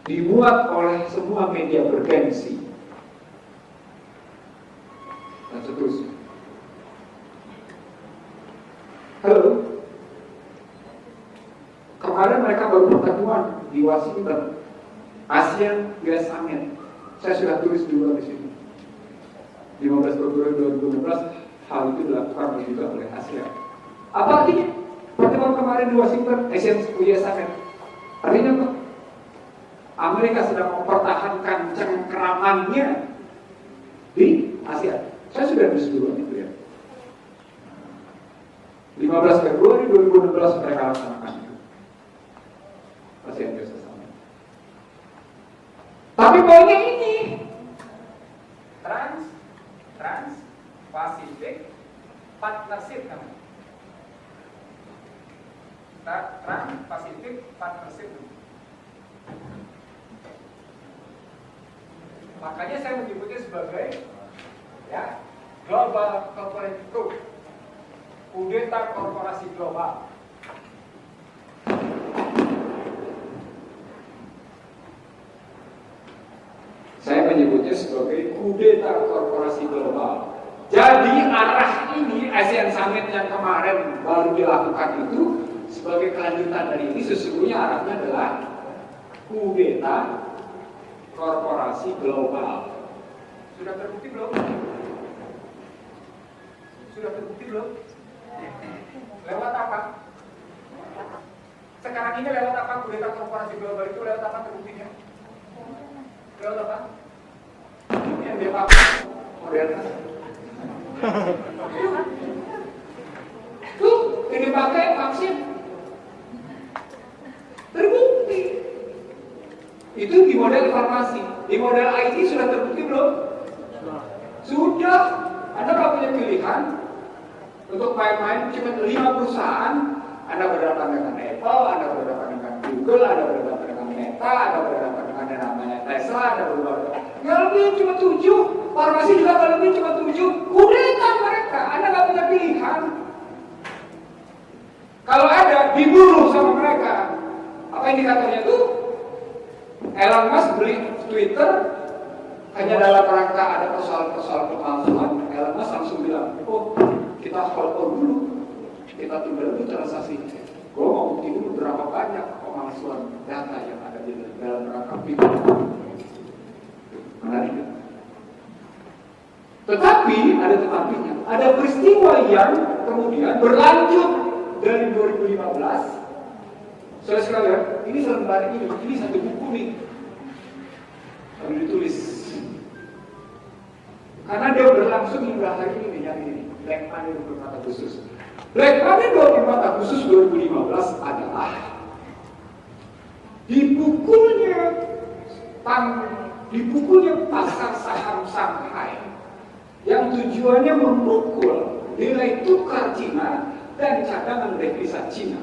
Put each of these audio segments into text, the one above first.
dimuat oleh semua media bergengsi dan seterusnya. Halo, kemarin mereka baru pertemuan di Washington, ASEAN US Summit. Saya sudah tulis dulu di sini. 15 Februari 2016 hal itu dilakukan juga oleh ASEAN. Apa artinya? Pertemuan kemarin di Washington, ASEAN US Summit. Artinya apa? Amerika sedang mempertahankan cengkeramannya di ASEAN. Saya sudah tulis dulu itu ya. 15 Februari 2016 mereka laksanakan itu. ASEAN US Summit. Tapi poinnya ini, Trans-Pacific Partnership namanya. Trans-Pacific Partnership. Makanya saya menyebutnya sebagai ya Global Corporate Coup, kudeta korporasi global. Saya menyebutnya sebagai kudeta korporasi global. Jadi arah ini ASEAN Summit yang kemarin baru dilakukan itu sebagai kelanjutan dari ini sesungguhnya arahnya adalah kudeta korporasi global. Sudah terbukti belum? Sudah terbukti belum? Lewat apa? Sekarang ini lewat apa kudeta korporasi global itu lewat apa terbuktinya? Lewat apa? Yang dia pakai modernas. Tuh, ini pakai vaksin. Terbukti. Itu di model farmasi. Di model IT sudah terbukti belum? Sudah. Anda nggak punya pilihan untuk main-main cuma 5 perusahaan. Anda berhadapan dengan Apple, Anda berhadapan dengan Google, Anda berhadapan dengan Meta, Anda berhadapan dengan yang namanya Tesla, Anda berhadapan. Nggak lebih cuma 7. Farmasi juga nggak lebih cuma 7. Kudeta mereka. Anda nggak punya pilihan. Kalau ada dibunuh sama mereka. Apa indikatornya tuh? Elon Musk beli Twitter hanya dalam rangka ada persoalan pemalsuan. Elon Musk langsung bilang, oh kita hold on dulu, kita tunda dulu transaksi. Gue mau bukti dulu berapa banyak pemalsuan data yang ada di dalam rangka Twitter. Menarik ya? Tetapi ada tetapinya. Ada peristiwa yang kemudian berlanjut dari 2015. Saudara sekalian, ini selembar ini satu buku nih. Lalu ditulis. Karena dia berlangsung hingga hari ini yang ini. Black Monday 24 Agustus. Black Monday 24 Agustus 2015 adalah dipukulnya pasar saham Shanghai yang tujuannya memukul nilai tukar Cina dan cadangan devisa Cina.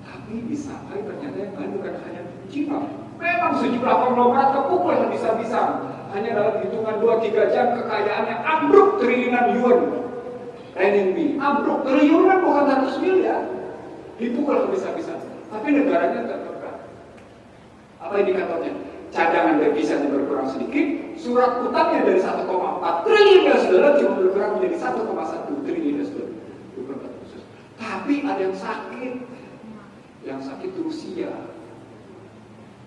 Tapi di Shanghai ternyata yang lain bukan hanya Cina. Memang sejumlah konglomerat kepukul habis-habisan. Hanya dalam hitungan 2-3 jam kekayaannya ambruk triliunan yuan. RMB ambruk triliunan bukan 100 miliar. Dipukul habis-habisan. Tapi negaranya tertekan. Apa indikatornya? Cadangan devisanya berkurang sedikit, surat utangnya dari 1,4 triliun US dollar cuma berkurang menjadi 1,1 triliun US dollar. Tapi ada yang sakit. Yang sakit Rusia.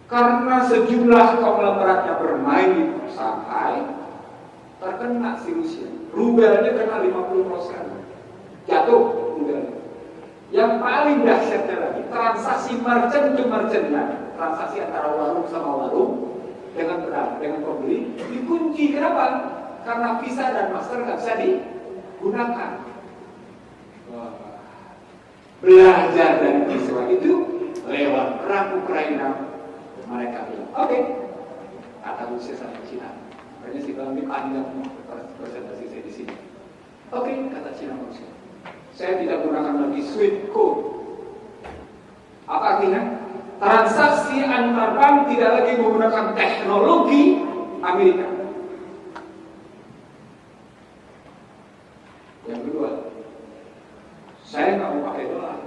Karena sejumlah konglomeratnya bermain di Shanghai, terkena si Rusia. Rubelnya kena 50%. Jatuh rubelnya. Yang paling dahsyatnya lagi, transaksi merchant to merchantnya, transaksi antara warung sama warung dengan pembeli dikunci. Kenapa? Karena Visa dan Master nggak bisa digunakan. Belajar dari peristiwa itu lewat perang Ukraina, mereka bilang, oke, kata Rusia sama Cina. Makanya si Bang Bim panjang presentasi saya di sini. Oke, kata Cina Rusia. Saya tidak gunakan lagi Swift Code. Apa artinya? Transaksi antar bank tidak lagi menggunakan teknologi Amerika. Yang kedua, saya nggak mau pakai dolar.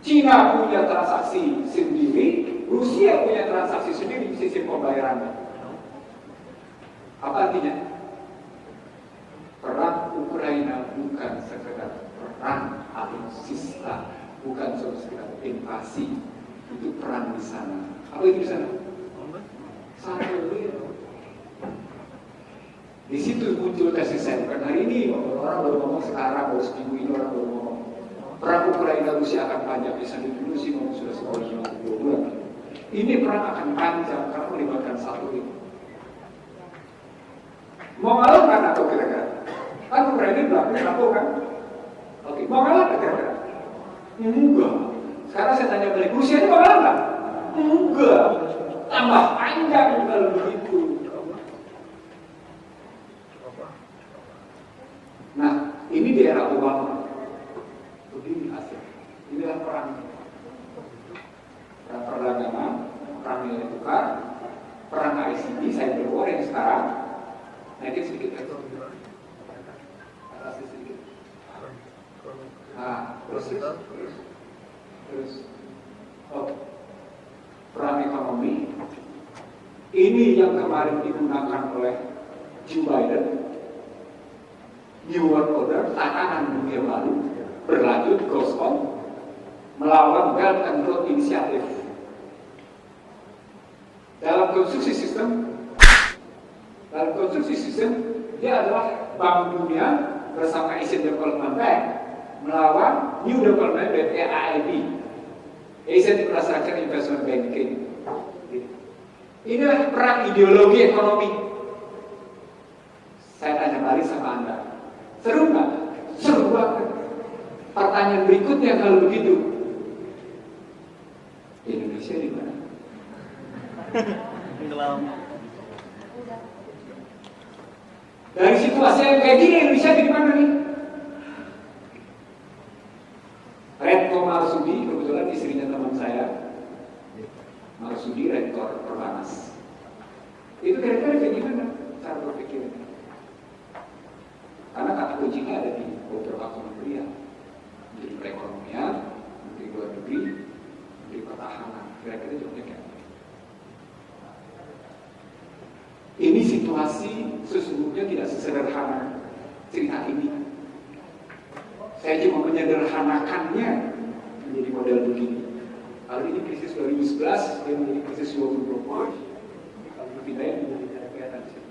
Cina punya transaksi sendiri, Rusia punya transaksi sendiri di sistem pembayarannya. Apa artinya? Perang Ukraina bukan sekedar perang alutsista, bukan cuma sekedar invasi, itu perang di sana. Apa itu di sana? Satelit. Di situ muncul kasih sayang. Bukan hari ini, orang baru ngomong sekarang, baru seminggu ini orang baru ngomong. Perang Ukraina Rusia akan panjang, misalnya dulu sih ngomong sudah sekitar 2 bulan. Ini perang akan panjang karena melibatkan satelit. Mau ngalahkan atau kira-kira? Kan Ukraina belakang NATO kan? Oke, mau ngalahkan kira-kira? Enggak. Sekarang saya tanya balik, Rusia ini mau ngalahkan? Enggak. Tambah panjang kalau begitu. Nah, ini di era Obama. Begini hasil. Inilah perang. Perang perdagangan, perang nilai tukar, perang ICT, cyber war yang sekarang. Naikin sedikit ya. Atasnya sedikit. Nah, terus. Oh, perang ekonomi. Ini yang kemarin digunakan oleh Joe Biden. New World Order, tatanan dunia baru, berlanjut goes on, melawan Belt and Road Initiative. Dalam konstruksi sistem, dia adalah Bank Dunia bersama Asian Development Bank melawan New Development Bank AIIB, Asian Infrastructure Investment Banking. Inilah perang ideologi ekonomi. Saya tanya balik sama Anda, seru nggak? Seru banget. Pertanyaan berikutnya kalau begitu, Indonesia di mana? Dari situasi yang kayak gini, Indonesia di mana nih? Retno Marsudi, kebetulan istrinya teman saya, Marsudi, rektor Perbanas. Itu kira-kira kayak gimana cara berpikirnya? Karena kata kuncinya ada di beberapa kementerian, Menteri Perekonomian, Menteri Luar Negeri, Menteri Pertahanan. Kira-kira jawabnya kayak apa? Ini situasi sesungguhnya tidak sesederhana cerita ini. Saya cuma menyederhanakannya menjadi model begini. Kalau ini krisis 2011, dia menjadi krisis 2020. Kalau dipindahin menjadi tidak kelihatan di sini.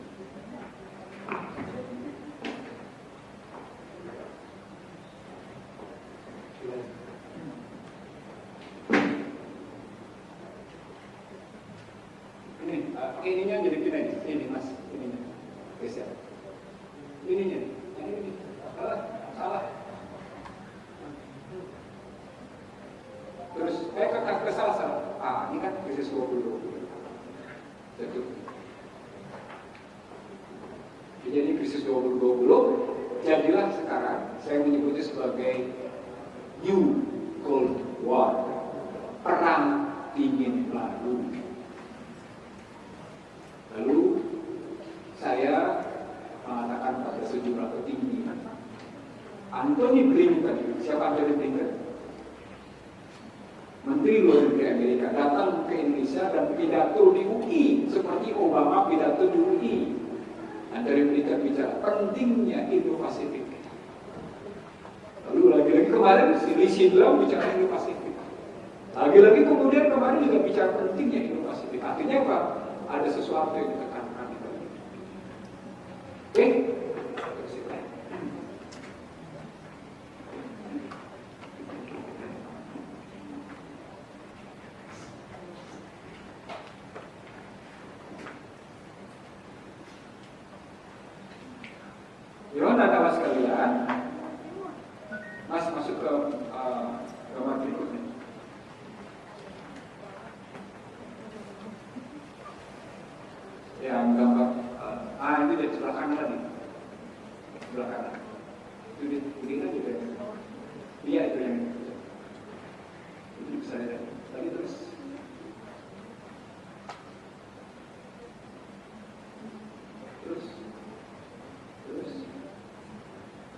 Ininya jadi pindah ini mas, ininya geser. Ininya, ini salah. Terus ke salah. Ini kan krisis 2020. Jadi krisis 2020 jadilah sekarang saya menyebutnya sebagai New Cold War, perang dingin baru. Lalu saya mengatakan pada sejumlah petinggi, Antony Blinken, siapa Antony Blinken? Menteri Luar Negeri Amerika datang ke Indonesia dan pidato di UI seperti Obama pidato di UI. Antony Blinken bicara pentingnya Indo-Pasifik. Lalu lagi-lagi kemarin Lee Hsien-loong bicara Indo-Pasifik. Lagi-lagi kemudian kemarin juga bicara pentingnya Indo-Pasifik. Artinya apa? Ada sesuatu yang ditekankan di dalam. Oke? Kawan sekalian, Mas masuk ke gambar berikutnya. Yang gambar ini dari sebelah kanan tadi, sebelah kanan. Itu di kan juga. Dia itu yang itu bisa lihat. Tadi terus.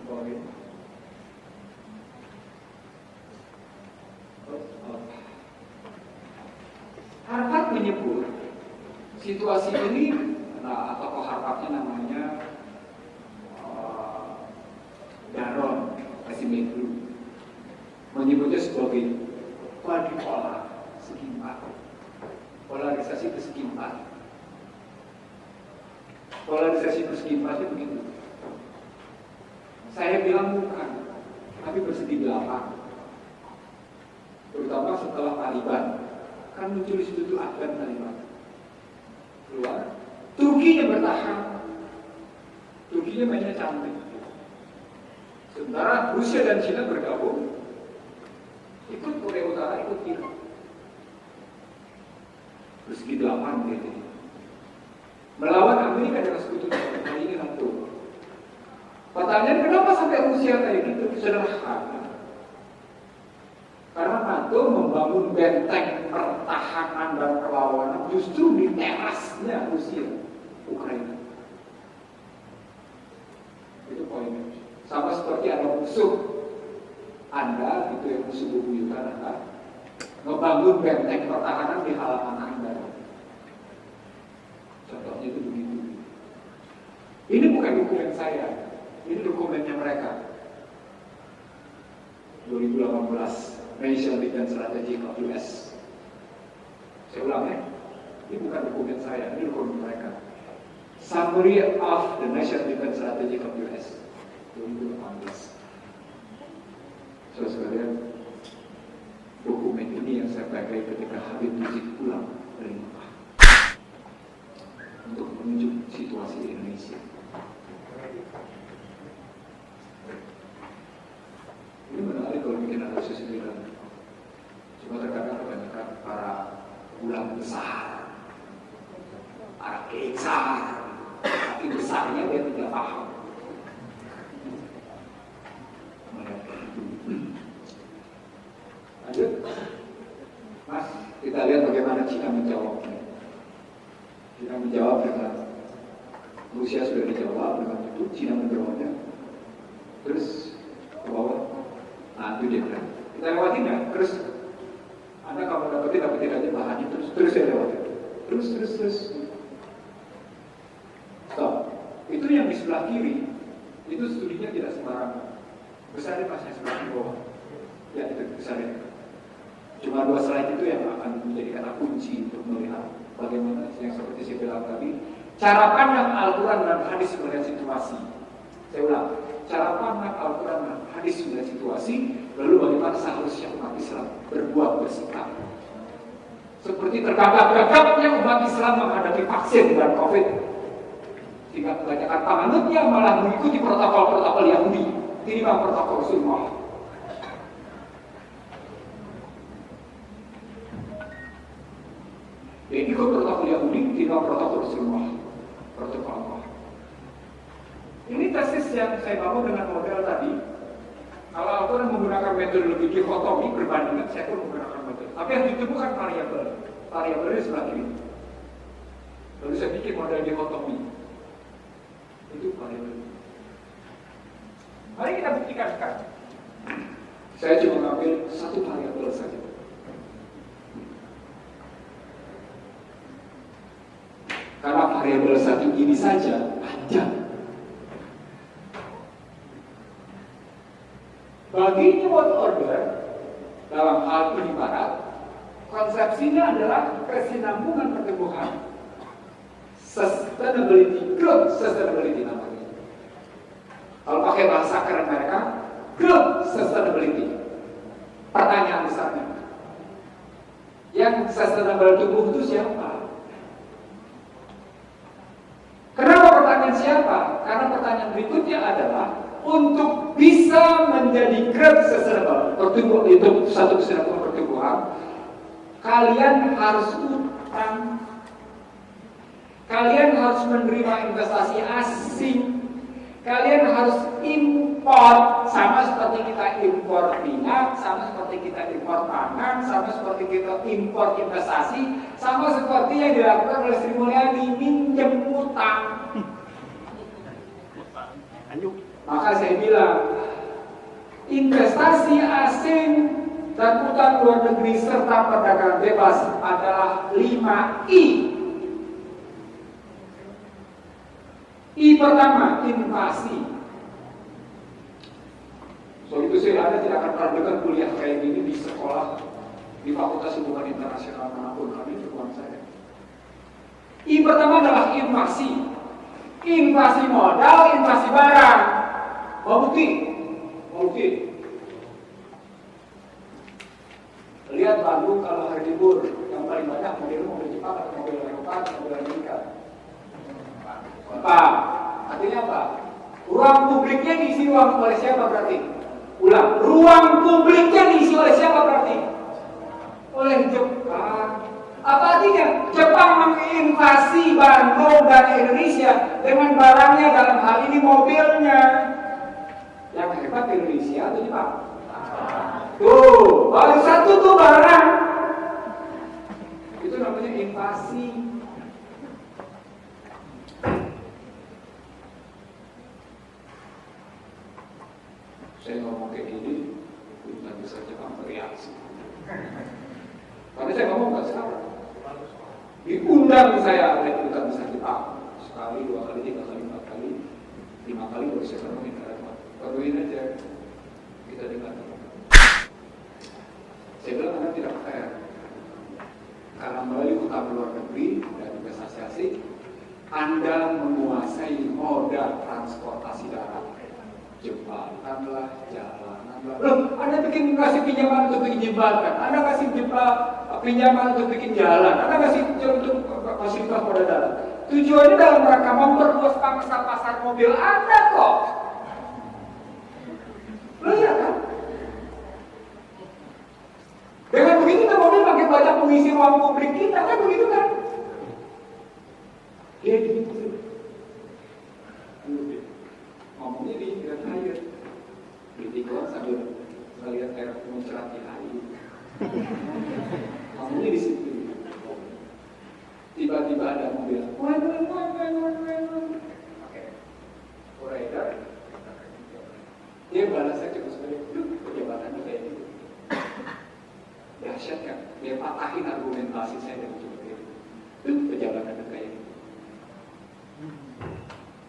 Bawah ini. menyebut situasi ini, nah tokoh Harvardnya namanya Daron Acemoglu, menyebutnya sebagai quadripolar, segi empat. Polarisasi persegi empat. Polarisasi persegi empat itu begitu. Saya bilang bukan, tapi persegi delapan. Terutama setelah Taliban, kan muncul di situ Afgan Taliban keluar. Turkinya bertahan, Turkinya mainnya cantik. Sementara Rusia dan China bergabung, ikut Korea Utara, ikut Iran. Persegi delapan gitu. Melawan Amerika dengan sekutunya, kali ini NATO. Pertanyaan kenapa sampai Rusia kayak gitu? Sederhana. Karena NATO membangun benteng pertahanan dan perlawanan justru di terasnya Rusia, Ukraina. Itu poinnya. Sama seperti ada musuh Anda, gitu ya, musuh bebuyutan Anda, ngebangun benteng pertahanan di halaman Anda. Contohnya itu begitu. Ini bukan dokumen saya, ini dokumennya mereka. 2018 National Defense Strategy of US. Saya ulang ya, ini bukan dokumen saya, ini dokumen mereka. Summary of the National Defense Strategy of US 2018. Saudara sekalian, dokumen ini yang saya pakai ketika Habib Rizik pulang dari Mekah untuk menunjuk situasi di Indonesia. Ini menarik kalau bikin analisis ini kan. Cuma terkadang kebanyakan para ulama besar, para keisar, tapi besarnya dia tidak paham. Lanjut, Mas, kita lihat bagaimana Cina menjawabnya. Cina menjawab dengan Rusia sudah dijawab dengan itu, Cina menjawabnya. Terus ke bawah, nah itu dia bilang. Kita lewatin ya, terus Anda kalau dapetin aja bahannya terus saya lewatin. Terus. Stop. Itu yang di sebelah kiri, itu studinya tidak sembarangan. Besarnya pas yang sebelah bawah. Ya itu besarnya. Cuma 2 slide itu yang akan menjadi kata kunci untuk melihat bagaimana yang seperti saya bilang tadi, cara pandang Al-Quran dan hadis melihat situasi. Saya ulang, cara pandang Al-Quran dan hadis melihat situasi, lalu bagaimana seharusnya umat Islam berbuat, bersikap. Seperti tergagap-gagapnya umat Islam menghadapi vaksin dan COVID, jika kebanyakan penganutnya malah mengikuti protokol-protokol Yahudi, tidak protokol Rasulullah. Dia ikut protokol Yahudi, tidak protokol Rasulullah, protokol Allah. Ini tesis yang saya bangun dengan model tadi. Kalau Al-Quran menggunakan metodologi dikotomi perbandingan, saya pun menggunakan metode. Tapi yang ditemukan variabel. Variabelnya sebelah kiri. Lalu saya bikin model dikotomi. Itu variabel. Mari kita buktikan sekarang. Saya cuma mengambil satu variabel saja. Karena variabel satu ini saja panjang. Bagi New World Order, dalam hal ini barat, konsepsinya adalah kesinambungan pertumbuhan. Sustainability, growth sustainability namanya. Kalau pakai bahasa keren mereka, growth sustainability. Pertanyaan besarnya, yang sustainable tumbuh itu siapa? Kenapa pertanyaan siapa? Karena pertanyaan berikutnya adalah untuk bisa menjadi growth sustainable, pertumbuhan itu satu kesinambungan pertumbuhan, kalian harus utang, kalian harus menerima investasi asing, kalian harus impor, sama seperti kita impor minyak, sama seperti kita impor pangan, sama seperti kita impor investasi, sama seperti yang dilakukan oleh Sri Mulyani, minjem utang. Maka saya bilang, investasi asing dan utang luar negeri serta perdagangan bebas adalah 5I. I pertama, invasi. Soal itu Anda tidak akan pernah dengar kuliah kayak gini di sekolah, di Fakultas Hubungan Internasional manapun, kami itu saya. I pertama adalah invasi. Invasi modal, invasi barang. Mau bukti? Mau bukti? Lihat Bandung kalau hari libur, yang paling banyak mobil Jepang atau mobil Eropa atau mobil Amerika. Apa? Artinya apa? Ruang publiknya diisi oleh siapa berarti? Ulang. Ruang publiknya diisi oleh siapa berarti? Oleh Jepang. Apa artinya? Jepang menginvasi Bandung dan Indonesia dengan barangnya, dalam hal ini mobilnya. Yang hebat Indonesia atau Jepang? Tuh, baru satu tuh barang. Itu namanya invasi. Saya ngomong kayak gini, bukan bisa Jepang bereaksi. Karena saya ngomong nggak salah. Diundang saya oleh duta besar Jepang sekali, 2 kali, 3 kali, 4 kali, 5 kali baru saya ngomongin baruin aja kita dengar. Saya bilang Anda tidak fair karena melalui utang luar negeri dan investasi asing Anda menguasai moda transportasi darat. Jembatanlah, jalananlah. Loh, Anda kasih pinjaman untuk bikin jembatan, Anda kasih pinjaman untuk bikin jalan, Anda kasih untuk fasilitas pada darat. Tujuannya dalam rangka memperluas pangsa pasar mobil Anda kok. Loh iya kan? Dengan begitu kita mobil makin banyak mengisi ruang publik kita, kan begitu kan? Dia gitu. Ngomongnya di Grand Hyatt, di tiktok sambil melihat air mencerat di air. Ngomongnya di situ. Tiba-tiba ada mobil. Oke. Rider. Dia balasnya cuma sebagai pejabatannya kayak gitu. Dahsyat kan? Dia patahin argumentasi saya dan seperti itu. Pejabatannya kayak gitu.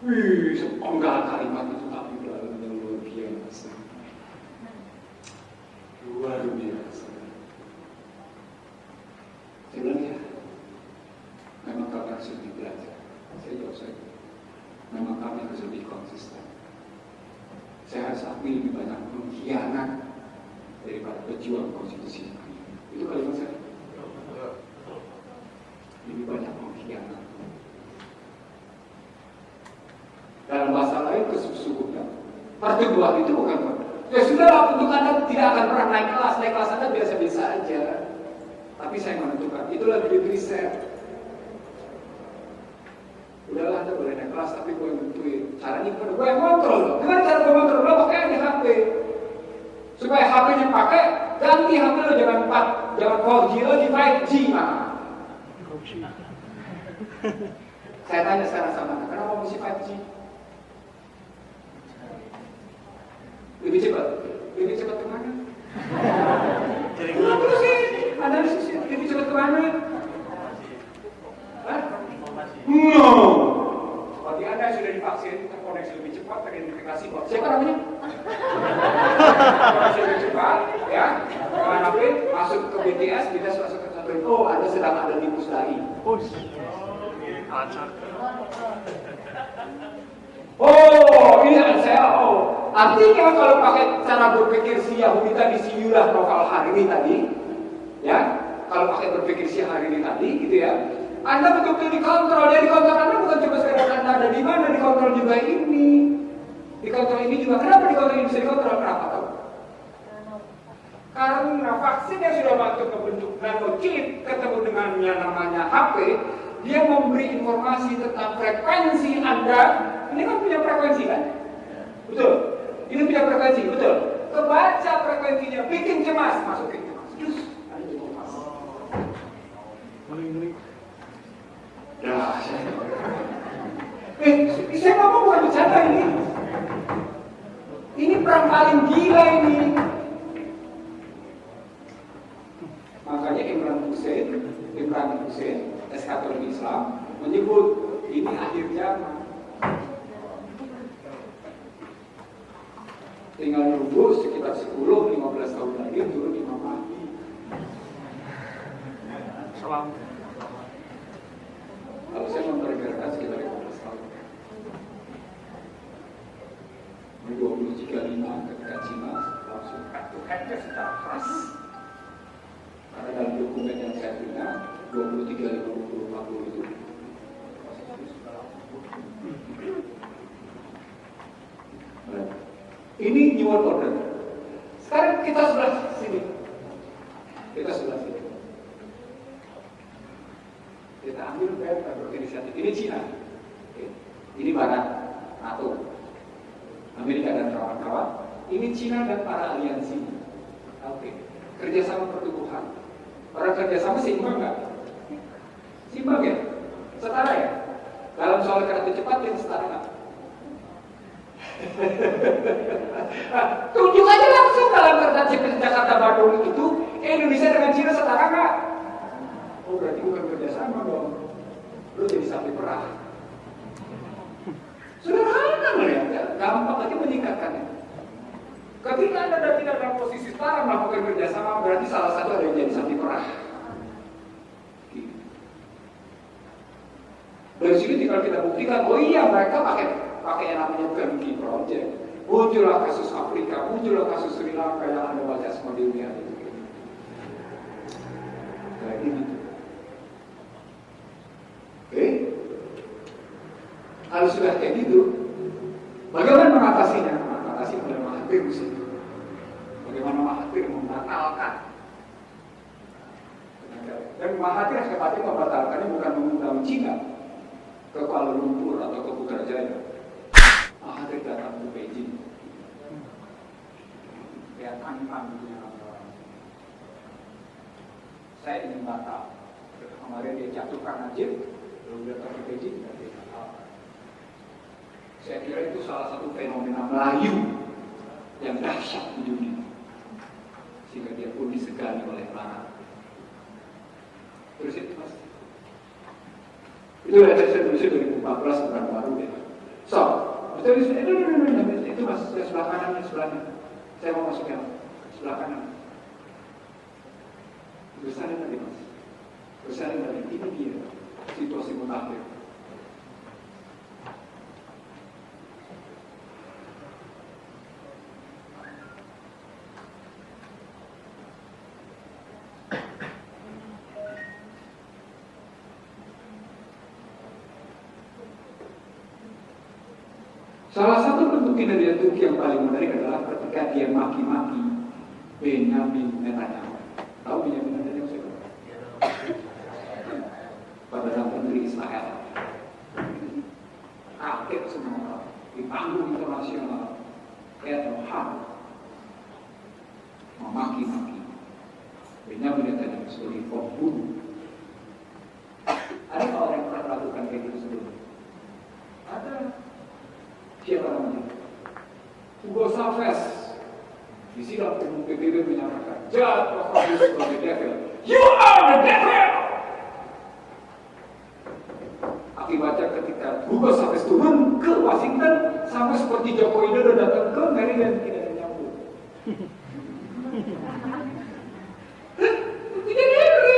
Wih, sepenggal kalimat itu tapi dalamnya luar biasa. Luar biasa. Saya bilang ya, memang kami harus lebih belajar. Saya jawab saya, memang kami harus lebih konsisten. Saya harus akui lebih banyak pengkhianat daripada pejuang konstitusi. Itu kalimat saya. Lebih banyak pengkhianat. Dalam bahasa lain sesungguhnya pertumbuhan itu bukan ya sudahlah, untuk Anda tidak akan pernah naik kelas Anda biasa-biasa aja. Tapi saya menentukan itulah duit riset. Udahlah Anda boleh naik kelas tapi gue yang nentuin caranya, gue yang kontrol loh. Gimana cara gue kontrol? Lo pakai aja HP supaya HP-nya pakai, ganti HP lo jangan 4G lo di 5G mah. Saya tanya sekarang sama Anda, kenapa mesti 5G? Lebih cepat kemana? Terus sih, analisis lebih cepat kemana? Hah? No. Bagi Anda yang sudah divaksin, terkoneksi lebih cepat, teridentifikasi kok. Siapa namanya? Terkoneksi lebih cepat, ya. Dengan HP, masuk ke BTS masuk ke satelit. Oh, Anda sedang ada di Pusdai. Oh, ini saya. Artinya kalau pakai cara berpikir si Yahudi tadi, si Yudah Novel hari ini tadi, ya, kalau pakai berpikir si hari ini tadi, gitu ya, Anda betul-betul dikontrol. Ya, dikontrol Anda bukan cuma sekedar Anda ada di mana, dikontrol juga ini, dikontrol ini juga. Kenapa dikontrol ini bisa dikontrol? Kenapa tahu? Karena vaksin yang sudah masuk ke bentuk nanochip ketemu dengan yang namanya HP, dia memberi informasi tentang frekuensi Anda. Ini kan punya frekuensi kan? Betul. Ini punya frekuensi, betul. Kebaca frekuensinya, bikin cemas, masukin cemas. Terus ada informasi. Dah, saya ngomong bukan bercanda ini. Ini perang paling gila ini. Hussein, Imran Hussein, eskator Islam, menyebut ini akhir zaman. Tinggal nunggu sekitar 10-15 tahun lagi turun Imam Mahdi. Kalau saya memperkirakan sekitar 15 tahun. 23-5 ketika Cina langsung head-to-headnya secara keras. Karena dalam dokumen yang saya punya 23-50 itu ini New World Order. Sekarang kita sebelah sini. Kita sebelah sini. Kita ambil berinisiatif. Ini Cina. Ini Barat, NATO, Amerika dan kawan-kawan. Ini Cina dan para aliansi. Oke. Kerjasama pertumbuhan. Orang kerjasama seimbang nggak? Seimbang ya? Setara ya? Dalam soal kereta cepat yang setara nggak? Tunjuk aja langsung dalam kereta cepat Jakarta Bandung itu Indonesia dengan Cina setara nggak? Oh berarti bukan kerjasama dong. Lu jadi sapi perah. Sederhana melihatnya, gampang aja meningkatkannya. Ketika Anda tidak dalam posisi setara melakukan kerjasama, berarti salah satu ada yang jadi sapi perah. Dari sini tinggal kita buktikan, oh iya mereka pakai yang namanya turnkey project. Muncullah kasus Afrika, muncullah kasus Sri Lanka yang Anda baca semua di dunia itu. Kayak gitu. Oke? Kalau sudah kayak gitu, bagaimana mengatasinya? Mengatasi oleh Mahathir mesti. Bagaimana Mahathir membatalkan? Dan Mahathir sepatutnya membatalkannya bukan mengundang Cina ke Kuala Lumpur atau ke Putrajaya. Mahathir datang ke Beijing. Lihat angka-angkanya. Saya ingin batal. Kemarin dia jatuhkan Najib, lalu datang ke Beijing dan dia batal. Saya kira itu salah satu fenomena Melayu yang dahsyat di dunia, sehingga dia pun disegani oleh Barat. Terus itu mas, itu ada resolusi 2014 bukan baru ya. So, itu mas, sebelah kanan, sebelahnya. Saya mau masuknya sebelah kanan. Bersalin tadi mas, bersalin tadi. Ini dia situasi mutakhir. Salah satu bentuk kinerja Turki yang paling menarik adalah ketika dia maki-maki Benyamin Netanyahu. Tahu Benyamin Netanyahu siapa? Perdana Menteri Israel. Kaget semua di panggung internasional. Erdogan memaki-maki Benyamin Netanyahu sebagai pembunuh. Ada orang yang pernah melakukan kayak gitu sebelumnya? Ada. Siapa namanya? Hugo Chavez di sidang umum PBB menyatakan jatuh Paulus sebagai devil. You are the devil. Akibatnya ketika Hugo Chavez turun ke Washington, sama seperti Joko Widodo datang ke Maryland, tidak ada nyambung. Tidak ada.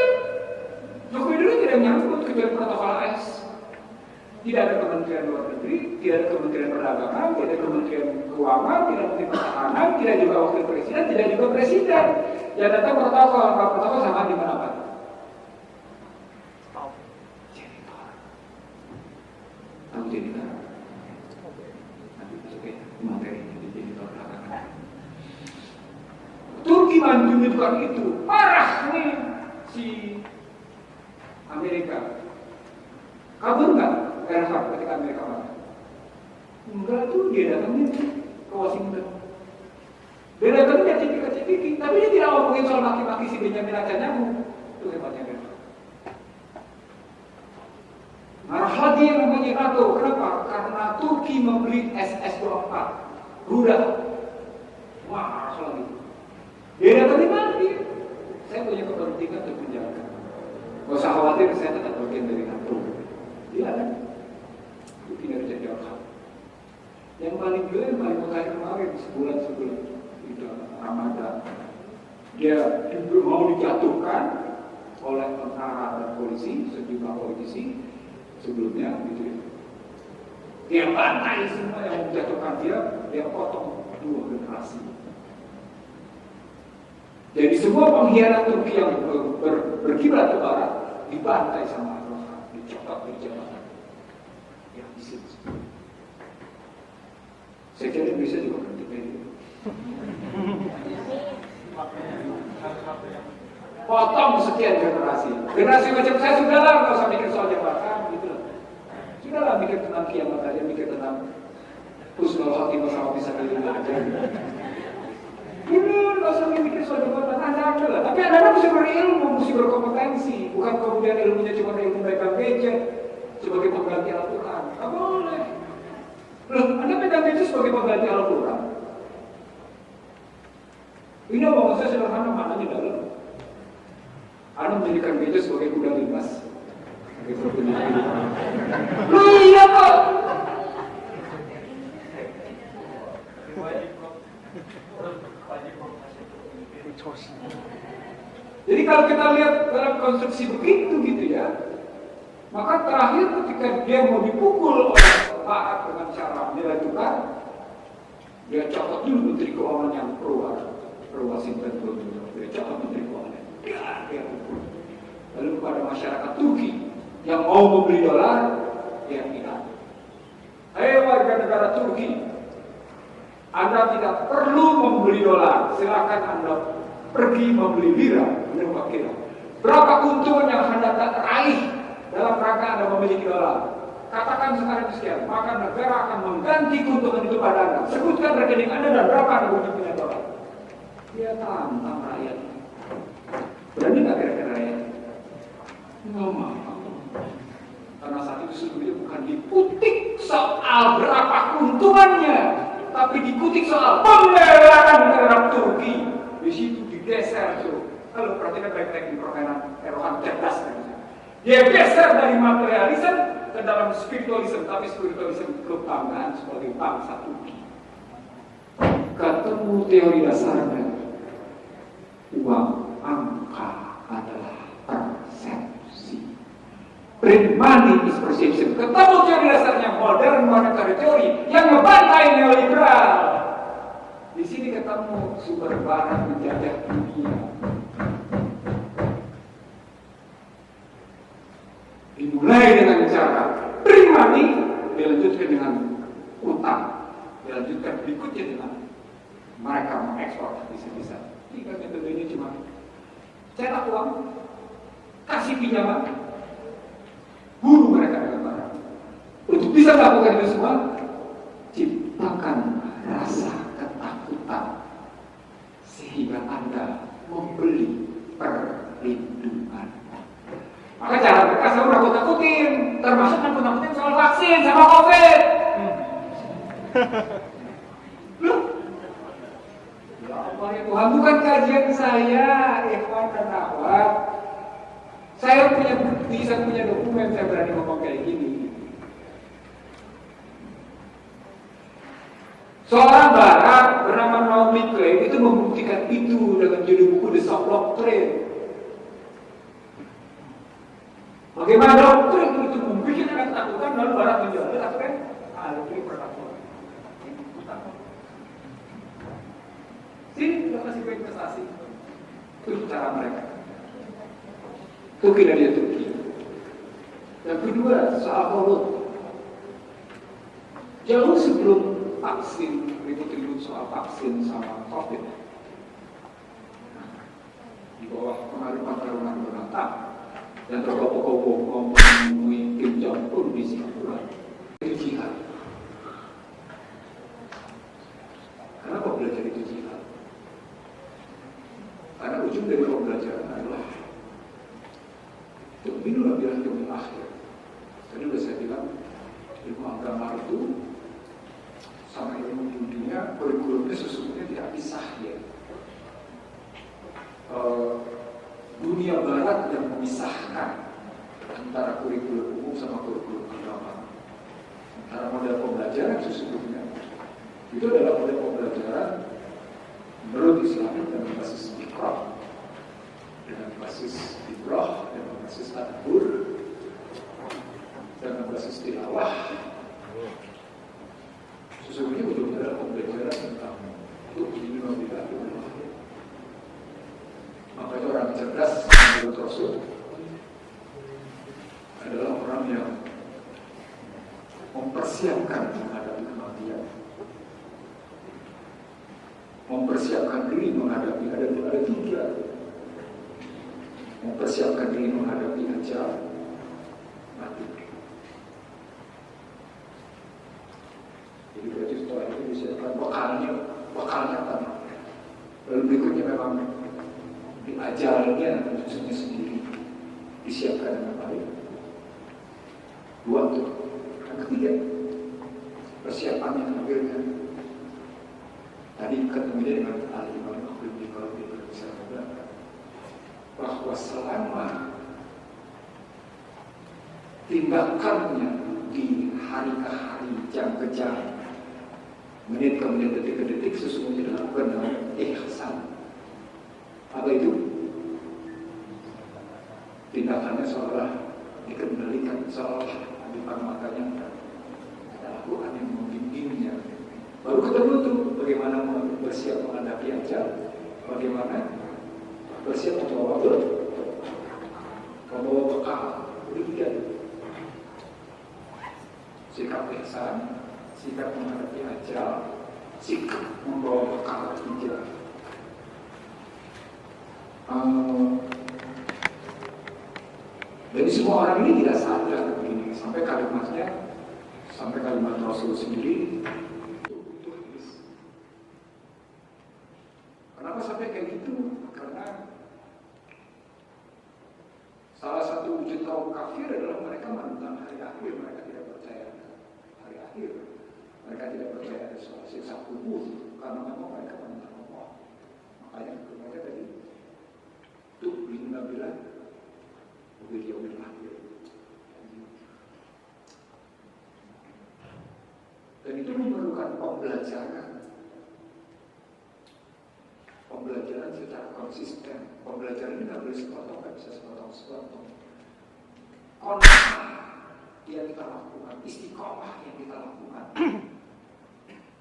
Joko Widodo tidak nyambut kecuali protokol AS. Tidak ada Kementerian Luar Negeri, tidak ada Kementerian Perdagangan, tidak ada Kementerian Keuangan, tidak ada Menteri Pertahanan, tidak juga Wakil Presiden, tidak juga Presiden. Yang datang protokol sama di mana Pak? Janitor. Tahu janitor? Nanti masuk ya materinya di janitor belakangan. Turki menunjukkan itu parah nih si Amerika. Kabur nggak? Erhard ketika Amerika marah. Enggak tuh, dia datangnya ke Washington. Dia datangnya cipika-cipiki, tapi dia tidak ngomongin soal maki-maki si Benyamin Netanyahu. Itu hebatnya kan. Marah lagi yang namanya NATO. Kenapa? Karena Turki membeli SS-24 rudal. Wah, marah lagi. Dia datangnya mati. Saya punya kepentingan untuk menjaga. khawatir saya tetap bagian dari NATO. Iya kan? Itu kinerja Jakarta. Yang paling gila, yang paling mutakhir kemarin sebulan itu Ramadan, dia mau dijatuhkan oleh tentara dan polisi, sejumlah politisi sebelumnya gitu ya. Dia bantai semua yang menjatuhkan dia potong 2 generasi. Jadi semua pengkhianat Turki yang berkiblat ke barat dibantai sama Erdogan, dicopot dari jabatan. Ya, di sini. Saya kira Indonesia juga berhenti kayak gitu. Potong sekian generasi. Generasi macam saya sudahlah, nggak usah mikir soal jabatan gitu loh. Sudahlah mikir tentang kiamat aja, mikir tentang husnul khotimah sama bisa kalian aja. Ini nggak usah mikir soal jabatan, ada lah. Tapi Anda mesti berilmu, mesti berkompetensi, bukan kemudian ilmunya cuma ilmu megang gadget sebagai pengganti Al-Quran. Nggak boleh. Loh, Anda pegang gadget sebagai pengganti Al-Quran. Ini omong saya sederhana, maknanya dalam. Anda menjadikan gadget sebagai kuda lintas. Loh iya kok. Jadi kalau kita lihat dalam konstruksi begitu gitu ya, maka terakhir ketika dia mau dipukul oleh Barat dengan cara nilai tukar, dia copot dulu Menteri Keuangan yang pro Washington dulu, dia copot Menteri Keuangan, dia pukul. Lalu kepada masyarakat Turki yang mau membeli dolar, dia bilang, "Hei warga negara Turki, Anda tidak perlu membeli dolar, silakan Anda pergi membeli lira, menurut kita. Berapa keuntungan yang Anda raih dalam rangka Anda memiliki dolar? Katakan sekarang sekian, maka negara akan mengganti keuntungan itu pada Anda. Sebutkan rekening Anda dan berapa Anda punya dolar." Dia tantang rakyat. Berani nggak kira-kira rakyat? Nggak mau. Karena saat itu sebetulnya bukan dikutik soal berapa keuntungannya, tapi dikutik soal pembelaan terhadap Turki. Di situ digeser tuh. Kalau perhatikan baik-baik di permainan Erdogan cerdas kan? Dia geser dari materialisme ke dalam spiritualisme, tapi spiritualisme kebanggaan sebagai bangsa Turki. Ketemu teori dasarnya, uang angka adalah persepsi. Print money is perception. Ketemu teori dasarnya modern monetary theory yang membantai neoliberal. Di sini ketemu sumber barat menjajah dunia. Dimulai dengan cara print money, dilanjutkan dengan utang, dilanjutkan berikutnya dengan mereka mengekspor bisa-bisa. Tiga metodenya cuma cetak uang, kasih pinjaman, bunuh mereka dengan barang. Untuk bisa melakukan itu semua, ciptakan rasa ketakutan sehingga Anda membeli perlindungan. Maka cara mereka selalu nakut-nakutin, termasuk nakut-nakutin soal vaksin sama COVID. Loh? Ya Allah ya Tuhan, bukan kajian saya, ikhwan dan akhwat. Saya punya bukti, saya punya dokumen, saya berani ngomong kayak gini. Seorang Barat bernama Naomi Klein itu membuktikan itu dengan judul buku The Soft Trade. Bagaimana doktrin itu membuat ketakutan, lalu Barat menjual akhirnya ini perlakuan. Sini kita kasih investasi. Itu cara mereka. Itu kinerja Turki. Yang kedua soal korut. Jauh sebelum vaksin, ribut-ribut soal vaksin sama COVID, di bawah pengaruh-pengaruh Donald Trump dan tergopoh-gopoh ngomongin Kim Jong Un di Singapura, itu jihad. Kenapa belajar itu jihad? Karena ujung dari pembelajaran adalah tu'minuna billahi wal yawmil akhir. Tadi udah saya bilang, ilmu agama itu sama ilmu dunia kurikulumnya sesungguhnya tidak pisah ya. Dunia barat yang memisahkan antara kurikulum umum sama kurikulum agama. Antara model pembelajaran sesungguhnya itu adalah model pembelajaran menurut Islam dengan basis iqra, dengan basis ibrah, dengan basis tadabbur, dengan basis tilawah. Sesungguhnya ujungnya adalah pembelajaran tentang tu'minu billahi wal akhir. Maka itu orang cerdas menurut Rasul adalah orang yang mempersiapkan menghadapi kematian, mempersiapkan diri menghadapi ada tiga, mempersiapkan diri menghadapi ajal, mati. Jadi berarti setelah itu disiapkan bekalnya apa? Lalu berikutnya memang di ajalnya khususnya sendiri disiapkan dengan baik. Dua tuh. Yang ketiga, persiapannya akhirnya. Tadi ketemunya dengan Al-Imam Al-Qurtubi kalau dia bisa mengatakan bahwa selama tindakannya di hari ke hari, jam ke jam, menit ke menit, detik ke detik sesungguhnya dilakukan dengan ihsan. Apa itu? Tindakannya seolah dikendalikan, seolah di matanya ada Al-Quran yang membimbingnya. Baru ketemu tuh bagaimana bersiap menghadapi ajal, bagaimana bersiap membawa bekal. Demikian sikap ihsan, sikap menghadapi ajal, sikap membawa bekal hijrah. Jadi semua orang ini tidak sadar begini, sampai kalimat Rasul sendiri itu habis. Kenapa sampai kayak gitu? Karena salah satu wujud kaum kafir adalah mereka menentang hari akhir, mereka tidak percaya hari akhir, mereka tidak percaya ada soal siksa kubur, karena memang mereka menentang Allah. Makanya mereka tadi tuh bilang beliau akhir. Dan itu memerlukan pembelajaran secara konsisten. Pembelajaran ini nggak boleh sepotong, nggak bisa sepotong. Qanaah yang kita lakukan, istiqomah yang kita lakukan,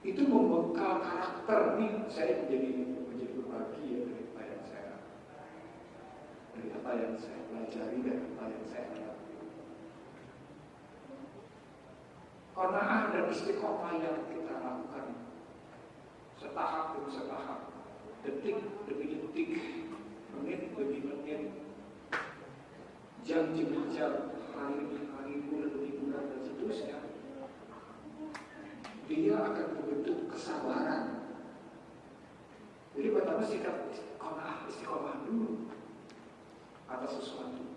itu membekal karakter. Nih saya menjadi berbagi ya dari apa yang saya pelajari, dari apa yang saya lihat. Qanaah dan istiqomah yang kita lakukan setahap demi setahap, detik demi detik, menit demi menit, jam demi jam, hari demi hari, bulan demi bulan, dan seterusnya. Dia akan membentuk kesabaran. Jadi pertama sikap qanaah, istiqomah dulu atas sesuatu,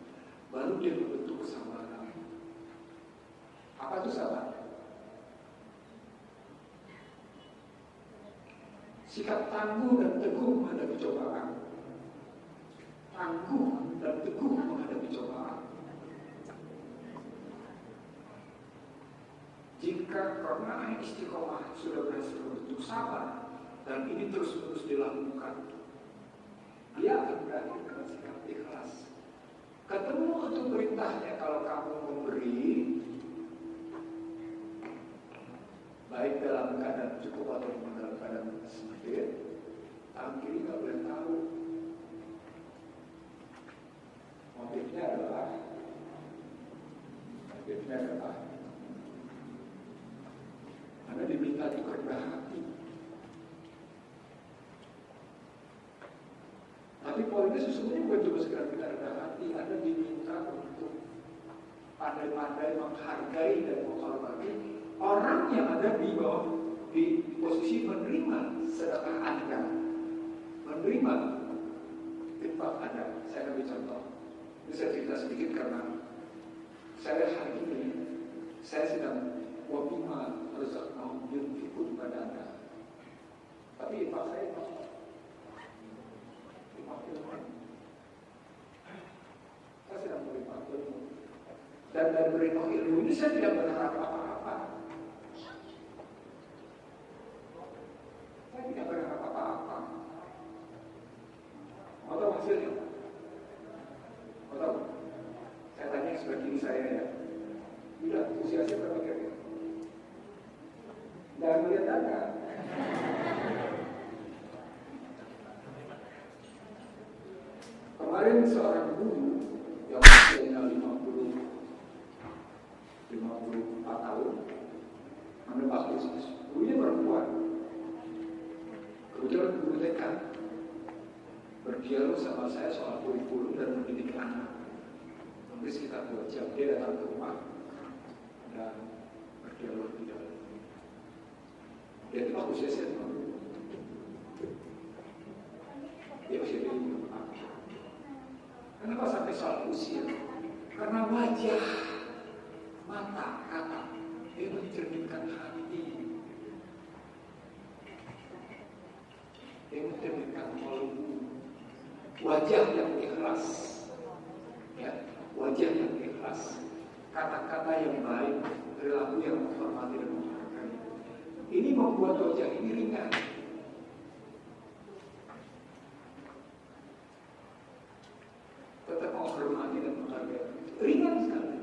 baru dia membentuk kesabaran. Apa itu sabar? Sikap tangguh dan teguh menghadapi cobaan. Tangguh dan teguh menghadapi cobaan. Jika karena istiqomah sudah berhasil membentuk sabar, dan ini terus-menerus dilakukan, dia akan berakhir dengan sikap ikhlas. Ketemu untuk perintahnya, kalau kamu memberi, baik dalam keadaan cukup atau dalam keadaan sedikit, tangan kiri nggak boleh tahu. Motifnya adalah Anda diminta untuk rendah hati. Tapi poinnya sesungguhnya bukan cuma sekedar kita rendah hati, Anda diminta untuk pandai-pandai menghargai dan menghormati orang yang ada di bawah, di posisi menerima sedekah Anda, menerima infak Anda. Saya ambil contoh. Ini saya cerita sedikit karena saya hari ini saya sedang wabima rezaqnahum yunfiqun pada Anda. Tapi infak saya infak ilmu. Saya sedang berinfak ilmu. dan beritahu ilmu ini saya tidak berharap apa-apa. Saya tidak berharap apa-apa. Mau tahu hasilnya? Mau tahu? Saya tanya sebagai diri saya ya. Tidak, usia saya berapa kira-kira? Jangan melihat dana. Kemarin seorang guru yang usianya 54 tahun menebak bisnis. Gurunya perempuan. Kebetulan guru TK berdialog sama saya soal kurikulum dan mendidik anak. Mungkin sekitar 2 jam dia datang ke rumah dan berdialog di dalam. Dia tebak usia saya 50. Dia usia dia 54. Kenapa sampai soal usia? Karena wajah, mata, kata dia mencerminkan hati, dia mencerminkan kalbu, wajah yang ikhlas, ya, wajah yang ikhlas, kata-kata yang baik, perilaku yang menghormati dan menghargai. Ini membuat wajah ini ringan. Tetap menghormati dan menghargai. Ringan sekali.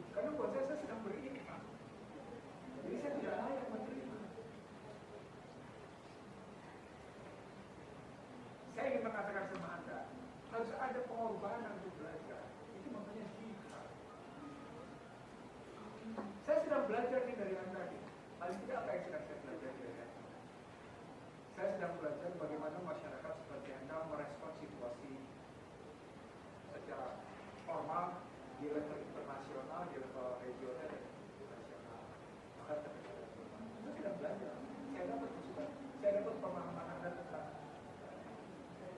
Karena buat saya sedang beriman. Jadi saya tidak layak menerima. Saya ingin mengatakan sama Anda, harus ada pengorbanan untuk belajar. Itu makanya jihad. Saya sedang belajar nih dari Anda nih. Paling tidak apa yang sedang saya belajar dari Anda? Saya sedang belajar bagaimana masyarakat seperti Anda merespon situasi secara formal di level internasional, di level regional dan nasional. Maka saya sedang belajar. Saya dapat masukan, saya dapat pemahaman Anda tentang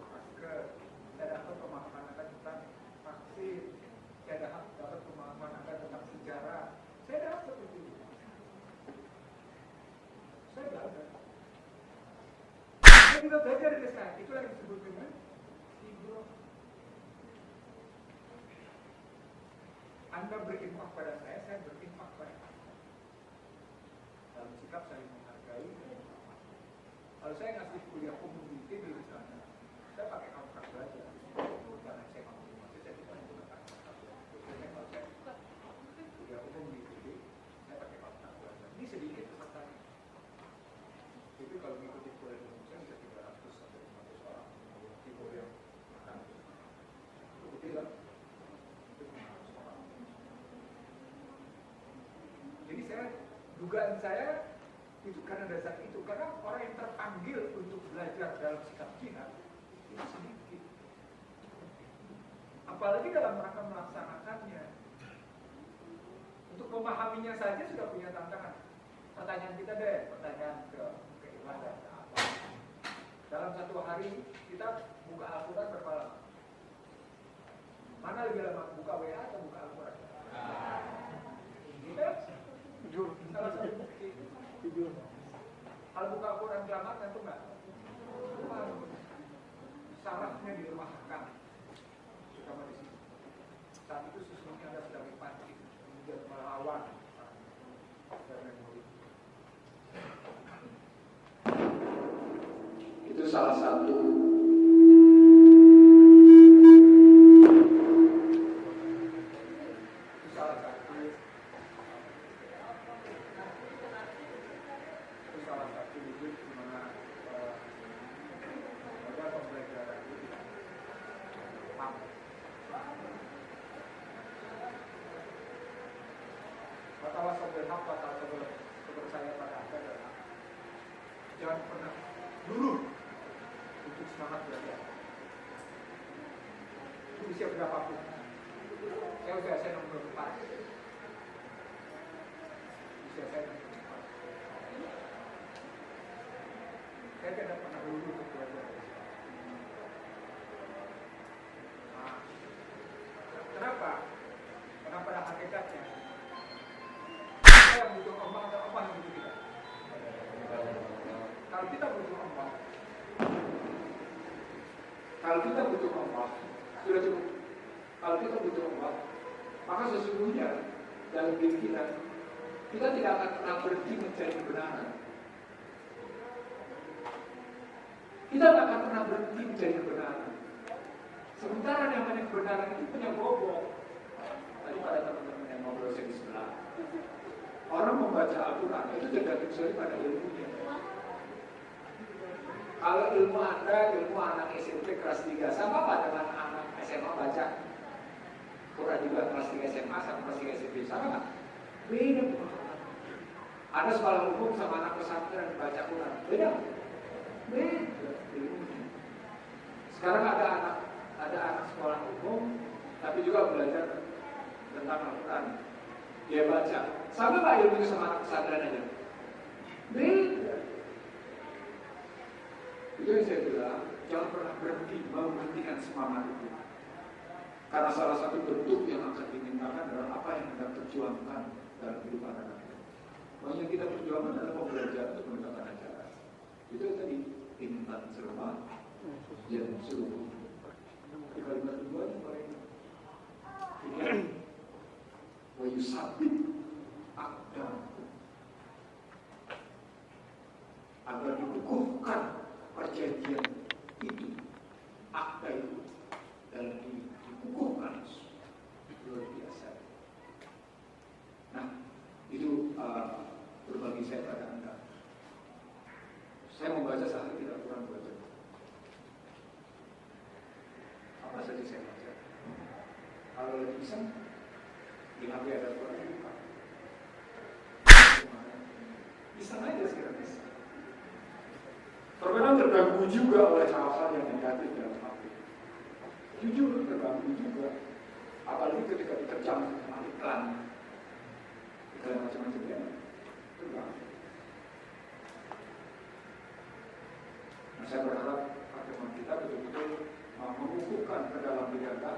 masker, saya dapat pemahaman Anda tentang vaksin, saya dapat pemahaman Anda tentang sejarah. Saya dapat itu. Saya belajar. Saya juga belajar dari saya. Itulah yang disebut dengan hibroh. Anda berinfak pada saya berinfak pada Anda. Dalam sikap saling menghargai. Kalau saya ngasih kuliah umum di ITB misalnya, saya pakai kontrak belajar. Karena saya mampu masih saya tidak menggunakan kontrak belajar. Biasanya kalau saya kuliah umum di ITB, saya pakai kontrak belajar. Ini sedikit pesertanya. Jadi kalau mengikuti kuliah umum saya bisa 300 sampai 500 orang. Timur yang makan. Betul lah. Jadi dugaan saya itu karena dasar itu, karena orang yang terpanggil untuk belajar dalam sikap jihad itu sedikit, apalagi dalam rangka melaksanakannya. Untuk memahaminya saja sudah punya tantangan. Pertanyaan kita deh, pertanyaan ke ibadah apa? Dalam satu hari kita buka Al-Quran berapa lama? Mana lebih lama, buka WA atau buka Al-Quran? Kita salah satu bukti itu. Kalau buka Al-Quran kelamaan tentu enggak. Sarafnya dilemahkan. Terutama di sini. Saat itu sesungguhnya Anda sedang dipancing kemudian melawan dan memori. Itu salah satu wujud di mana ada pembelajaran itu tidak mampu. Katalah sobat hak, katalah kepercayaan pada Anda adalah jangan pernah luluh untuk semangat belajar. Itu usia berapapun. Saya nomor 4. Saya tidak pernah dulu untuk belajar. Nah, kenapa? Karena pada hakikatnya kita yang butuh Allah atau Allah yang butuh kita. Kalau kita butuh Allah, sudah cukup. Kalau kita butuh Allah, maka sesungguhnya dalam diri kita tidak akan pernah berhenti mencari kebenaran. Kita tidak akan pernah berhenti mencari kebenaran. Sementara yang namanya kebenaran itu punya bobot. Tadi pada teman-teman yang ngobrol saya di sebelah, orang membaca Al-Quran itu tergantung sekali pada ilmunya. Kalau ilmu anak SMP kelas 3 sama apa dengan anak SMA baca Quran juga kelas 3 SMA sama kelas 3 SMP sama nggak? Beda. Ada sekolah hukum sama anak pesantren baca Quran beda. Sekarang ada anak sekolah hukum tapi juga belajar tentang Al-Quran. Dia baca. Sama nggak ilmu sama anak pesantren aja? Beda. Itu yang saya bilang, jangan pernah berhenti menghentikan semangat itu. Karena salah satu bentuk yang akan dimintakan adalah apa yang kita perjuangkan dalam kehidupan anak kita. Makanya kita perjuangkan adalah belajar untuk menegakkan ajaran. Itu tadi intan serba dan seluruh. Di kalimat kedua yang paling wa yusabit akdam, agar dikukuhkan perjanjian itu, akta itu dalam dikukuhkan luar biasa. Nah, itu berbagi saya pada Anda. Saya membaca sehari tidak kurang 2 jam. Apa saja saya baca. Kalau lagi bisa, di HP ada Quran buka. Bisa aja sekarang bisa. Terkadang terganggu juga oleh hal-hal yang negatif dalam hati. Jujur terganggu juga. Apalagi ketika diterjang sama iklan macam-macam ya. Terganggu. Nah, saya berharap pertemuan kita betul-betul mengukuhkan ke dalam diri Anda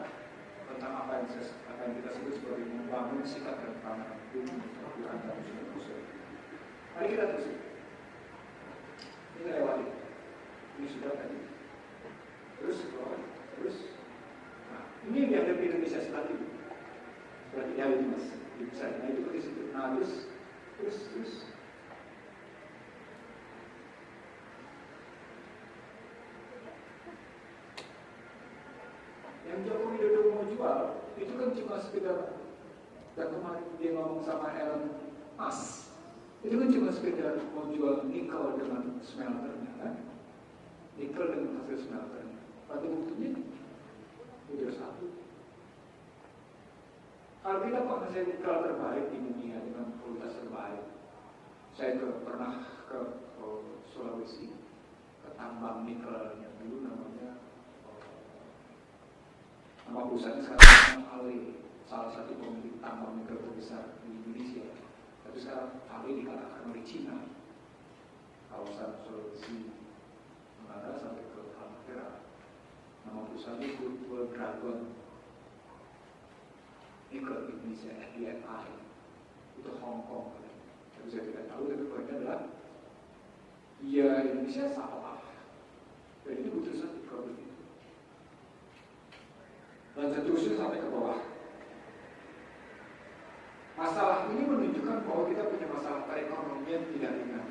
tentang apa yang kita sebut sebagai membangun sikap dan pandangan hukum untuk Anda musuh-musuh. Mari kita terus. Ini lewati. Ini sudah tadi. Terus. Nah, ini yang dihadapi Indonesia selanjutnya. Berarti ya itu mas. Bisa. Nah itu di situ. Nah terus. Yang Joko Widodo mau jual itu kan cuma sekedar. Dan kemarin dia ngomong sama Elon Musk. Itu kan cuma sekedar mau jual nikel dengan smelternya kan? Nikel dengan hasil smelternya. Pada buktinya udah satu. Kalau kita pakai nikel terbaik di dunia dengan kualitas terbaik, saya pernah ke Sulawesi, ke tambang nikelnya dulu namanya, nama perusahaannya sekarang Ali, salah satu pemilik tambang nikel terbesar di Indonesia. Tapi sekarang Ali dikalahkan oleh Cina. Kawasan Sulawesi Tenggara sampai ke Halmahera. Nama perusahaannya Gold Dragon. Nikel Indonesia FDNI. Itu Hong Kong. Tapi saya tidak tahu, tapi poinnya adalah ya Indonesia salah. Dan ini butuh satu problem itu. Dan seterusnya sampai ke bawah. Masalah ini menunjukkan bahwa kita punya masalah perekonomian tidak ringan.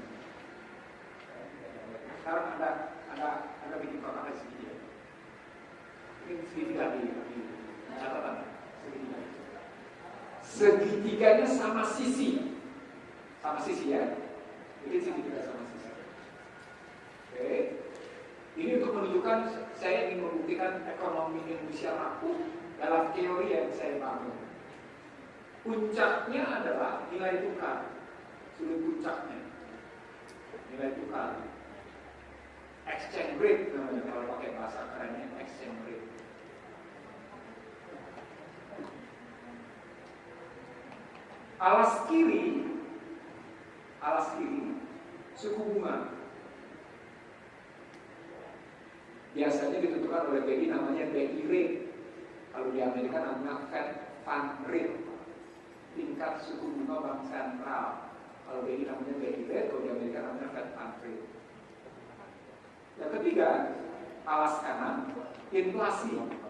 Sekarang ada bikin kotak segitiga. Ini segitiga di catatan. Segitiganya sama sisi ya. Ini segitiga sama sisi. Oke. Ini untuk menunjukkan saya ingin membuktikan ekonomi Indonesia rapuh dalam teori yang saya bangun. Puncaknya adalah nilai tukar. Sudah puncaknya nilai tukar, exchange rate namanya kalau pakai bahasa kerennya exchange rate. Alas kiri suku bunga. Biasanya ditentukan oleh BI namanya BI rate. Kalau di Amerika namanya Fed Fund Rate, tingkat suku bunga bank sentral. Kalau BI namanya BI rate, kalau di Amerika namanya Fed Fund Rate. Yang ketiga, alas kanan, inflasi.